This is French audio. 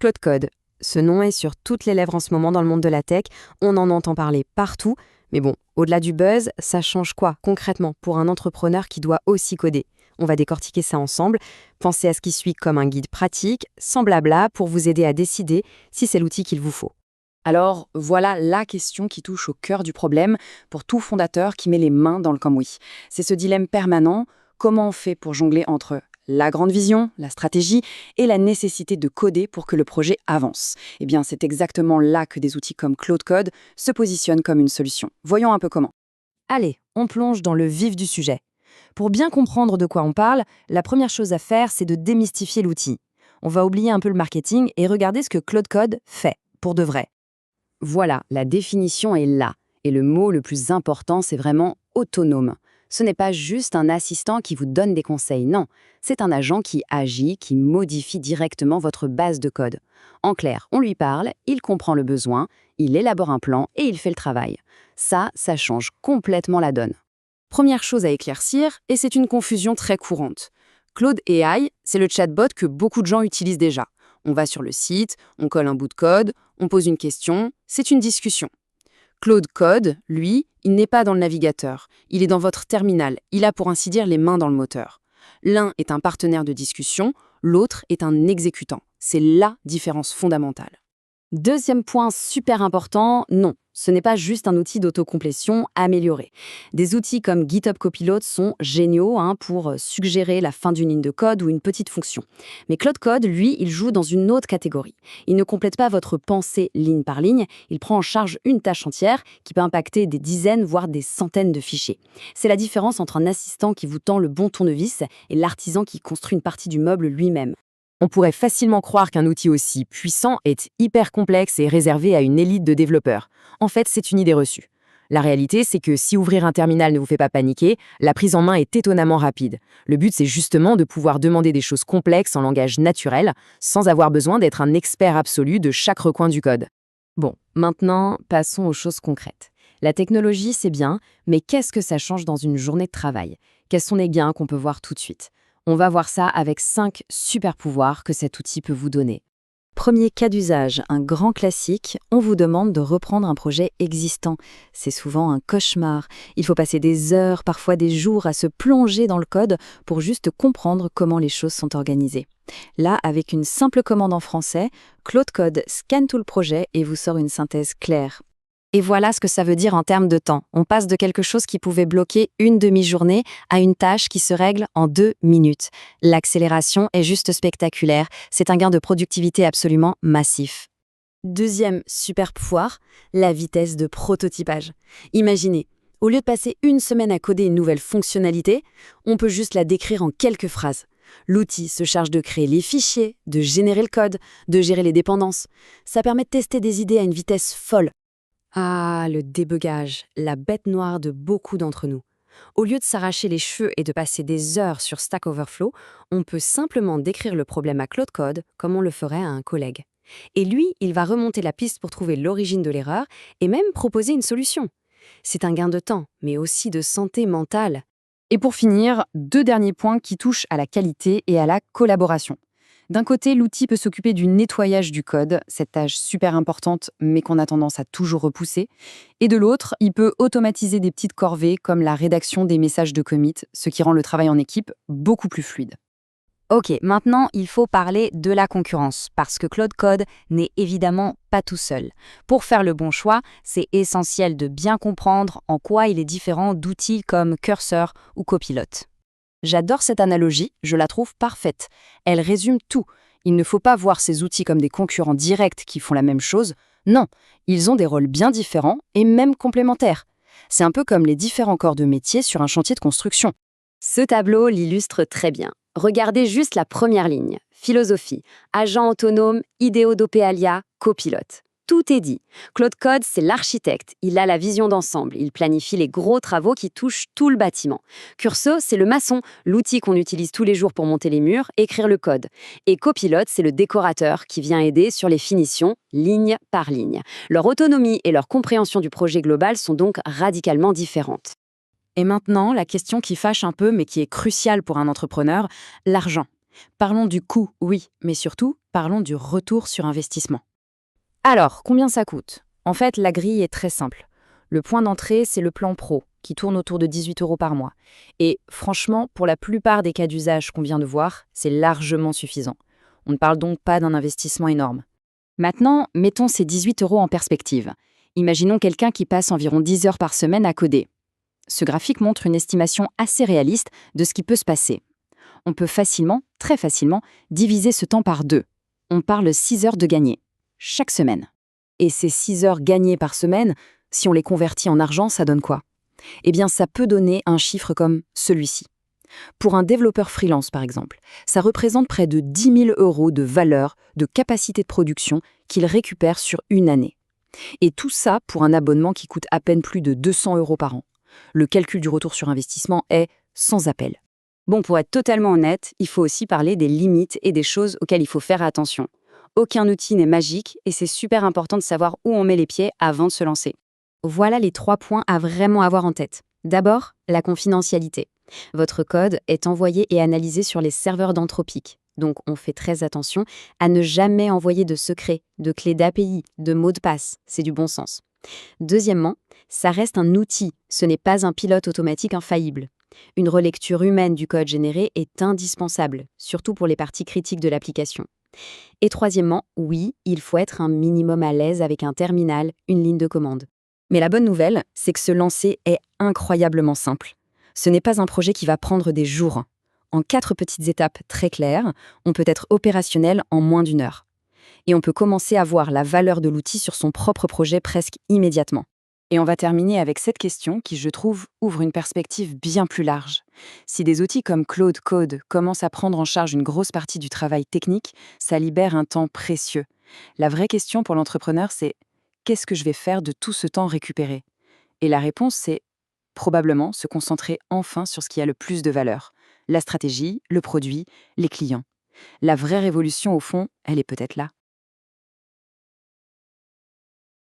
Claude Code. Ce nom est sur toutes les lèvres en ce moment dans le monde de la tech, on en entend parler partout, mais bon, au-delà du buzz, ça change quoi concrètement pour un entrepreneur qui doit aussi coder? On va décortiquer ça ensemble, pensez à ce qui suit comme un guide pratique, sans blabla, pour vous aider à décider si c'est l'outil qu'il vous faut. Alors, voilà la question qui touche au cœur du problème pour tout fondateur qui met les mains dans le cambouis. C'est ce dilemme permanent, comment on fait pour jongler entre la grande vision, la stratégie et la nécessité de coder pour que le projet avance. Eh bien, c'est exactement là que des outils comme Claude Code se positionnent comme une solution. Voyons un peu comment. Allez, on plonge dans le vif du sujet. Pour bien comprendre de quoi on parle, la première chose à faire, c'est de démystifier l'outil. On va oublier un peu le marketing et regarder ce que Claude Code fait, pour de vrai. Voilà, la définition est là. Et le mot le plus important, c'est vraiment autonome. Ce n'est pas juste un assistant qui vous donne des conseils, non. C'est un agent qui agit, qui modifie directement votre base de code. En clair, on lui parle, il comprend le besoin, il élabore un plan et il fait le travail. Ça change complètement la donne. Première chose à éclaircir, et c'est une confusion très courante. Claude AI, c'est le chatbot que beaucoup de gens utilisent déjà. On va sur le site, on colle un bout de code, on pose une question, c'est une discussion. Claude Code, lui, il n'est pas dans le navigateur, il est dans votre terminal, il a pour ainsi dire les mains dans le moteur. L'un est un partenaire de discussion, l'autre est un exécutant. C'est la différence fondamentale. Deuxième point super important, non, ce n'est pas juste un outil d'autocomplétion amélioré. Des outils comme GitHub Copilot sont géniaux pour suggérer la fin d'une ligne de code ou une petite fonction. Mais Claude Code, lui, il joue dans une autre catégorie. Il ne complète pas votre pensée ligne par ligne, il prend en charge une tâche entière qui peut impacter des dizaines, voire des centaines de fichiers. C'est la différence entre un assistant qui vous tend le bon tournevis et l'artisan qui construit une partie du meuble lui-même. On pourrait facilement croire qu'un outil aussi puissant est hyper complexe et réservé à une élite de développeurs. En fait, c'est une idée reçue. La réalité, c'est que si ouvrir un terminal ne vous fait pas paniquer, la prise en main est étonnamment rapide. Le but, c'est justement de pouvoir demander des choses complexes en langage naturel, sans avoir besoin d'être un expert absolu de chaque recoin du code. Bon, maintenant, passons aux choses concrètes. La technologie, c'est bien, mais qu'est-ce que ça change dans une journée de travail? Quels sont les gains qu'on peut voir tout de suite? On va voir ça avec 5 super pouvoirs que cet outil peut vous donner. Premier cas d'usage, un grand classique, on vous demande de reprendre un projet existant. C'est souvent un cauchemar. Il faut passer des heures, parfois des jours à se plonger dans le code pour juste comprendre comment les choses sont organisées. Là, avec une simple commande en français, Claude Code scanne tout le projet et vous sort une synthèse claire. Et voilà ce que ça veut dire en termes de temps. On passe de quelque chose qui pouvait bloquer une demi-journée à une tâche qui se règle en 2 minutes. L'accélération est juste spectaculaire. C'est un gain de productivité absolument massif. Deuxième super pouvoir, la vitesse de prototypage. Imaginez, au lieu de passer une semaine à coder une nouvelle fonctionnalité, on peut juste la décrire en quelques phrases. L'outil se charge de créer les fichiers, de générer le code, de gérer les dépendances. Ça permet de tester des idées à une vitesse folle. Ah, le débugage, la bête noire de beaucoup d'entre nous. Au lieu de s'arracher les cheveux et de passer des heures sur Stack Overflow, on peut simplement décrire le problème à Claude Code comme on le ferait à un collègue. Et lui, il va remonter la piste pour trouver l'origine de l'erreur et même proposer une solution. C'est un gain de temps, mais aussi de santé mentale. Et pour finir, 2 derniers points qui touchent à la qualité et à la collaboration. D'un côté, l'outil peut s'occuper du nettoyage du code, cette tâche super importante mais qu'on a tendance à toujours repousser. Et de l'autre, il peut automatiser des petites corvées comme la rédaction des messages de commit, ce qui rend le travail en équipe beaucoup plus fluide. Ok, maintenant, il faut parler de la concurrence, parce que Claude Code n'est évidemment pas tout seul. Pour faire le bon choix, c'est essentiel de bien comprendre en quoi il est différent d'outils comme Cursor ou Copilot. J'adore cette analogie, je la trouve parfaite. Elle résume tout. Il ne faut pas voir ces outils comme des concurrents directs qui font la même chose. Non, ils ont des rôles bien différents et même complémentaires. C'est un peu comme les différents corps de métier sur un chantier de construction. Ce tableau l'illustre très bien. Regardez juste la première ligne. Philosophie, agent autonome, idéaux d'Opéalia, copilote. Tout est dit. Claude Code, c'est l'architecte. Il a la vision d'ensemble. Il planifie les gros travaux qui touchent tout le bâtiment. Cursor, c'est le maçon, l'outil qu'on utilise tous les jours pour monter les murs, écrire le code. Et copilote, c'est le décorateur qui vient aider sur les finitions, ligne par ligne. Leur autonomie et leur compréhension du projet global sont donc radicalement différentes. Et maintenant, la question qui fâche un peu mais qui est cruciale pour un entrepreneur, l'argent. Parlons du coût, oui, mais surtout, parlons du retour sur investissement. Alors, combien ça coûte? En fait, la grille est très simple. Le point d'entrée, c'est le plan pro, qui tourne autour de 18 € par mois. Et franchement, pour la plupart des cas d'usage qu'on vient de voir, c'est largement suffisant. On ne parle donc pas d'un investissement énorme. Maintenant, mettons ces 18 € en perspective. Imaginons quelqu'un qui passe environ 10 heures par semaine à coder. Ce graphique montre une estimation assez réaliste de ce qui peut se passer. On peut facilement, très facilement, diviser ce temps par 2. On parle 6 heures de gagné, chaque semaine. Et ces 6 heures gagnées par semaine, si on les convertit en argent, ça donne quoi? Eh bien, ça peut donner un chiffre comme celui-ci. Pour un développeur freelance, par exemple, ça représente près de 10 000 € de valeur, de capacité de production qu'il récupère sur une année. Et tout ça pour un abonnement qui coûte à peine plus de 200 € par an. Le calcul du retour sur investissement est sans appel. Bon, pour être totalement honnête, il faut aussi parler des limites et des choses auxquelles il faut faire attention. Aucun outil n'est magique et c'est super important de savoir où on met les pieds avant de se lancer. Voilà les 3 points à vraiment avoir en tête. D'abord, la confidentialité. Votre code est envoyé et analysé sur les serveurs d'Anthropic. Donc, on fait très attention à ne jamais envoyer de secrets, de clés d'API, de mots de passe. C'est du bon sens. Deuxièmement, ça reste un outil, ce n'est pas un pilote automatique infaillible. Une relecture humaine du code généré est indispensable, surtout pour les parties critiques de l'application. Et troisièmement, oui, il faut être un minimum à l'aise avec un terminal, une ligne de commande. Mais la bonne nouvelle, c'est que se lancer est incroyablement simple. Ce n'est pas un projet qui va prendre des jours. En 4 petites étapes très claires, on peut être opérationnel en moins d'1 heure. Et on peut commencer à voir la valeur de l'outil sur son propre projet presque immédiatement. Et on va terminer avec cette question qui, je trouve, ouvre une perspective bien plus large. Si des outils comme Claude Code commencent à prendre en charge une grosse partie du travail technique, ça libère un temps précieux. La vraie question pour l'entrepreneur, c'est qu'est-ce que je vais faire de tout ce temps récupéré? Et la réponse, c'est probablement se concentrer enfin sur ce qui a le plus de valeur. La stratégie, le produit, les clients. La vraie révolution, au fond, elle est peut-être là.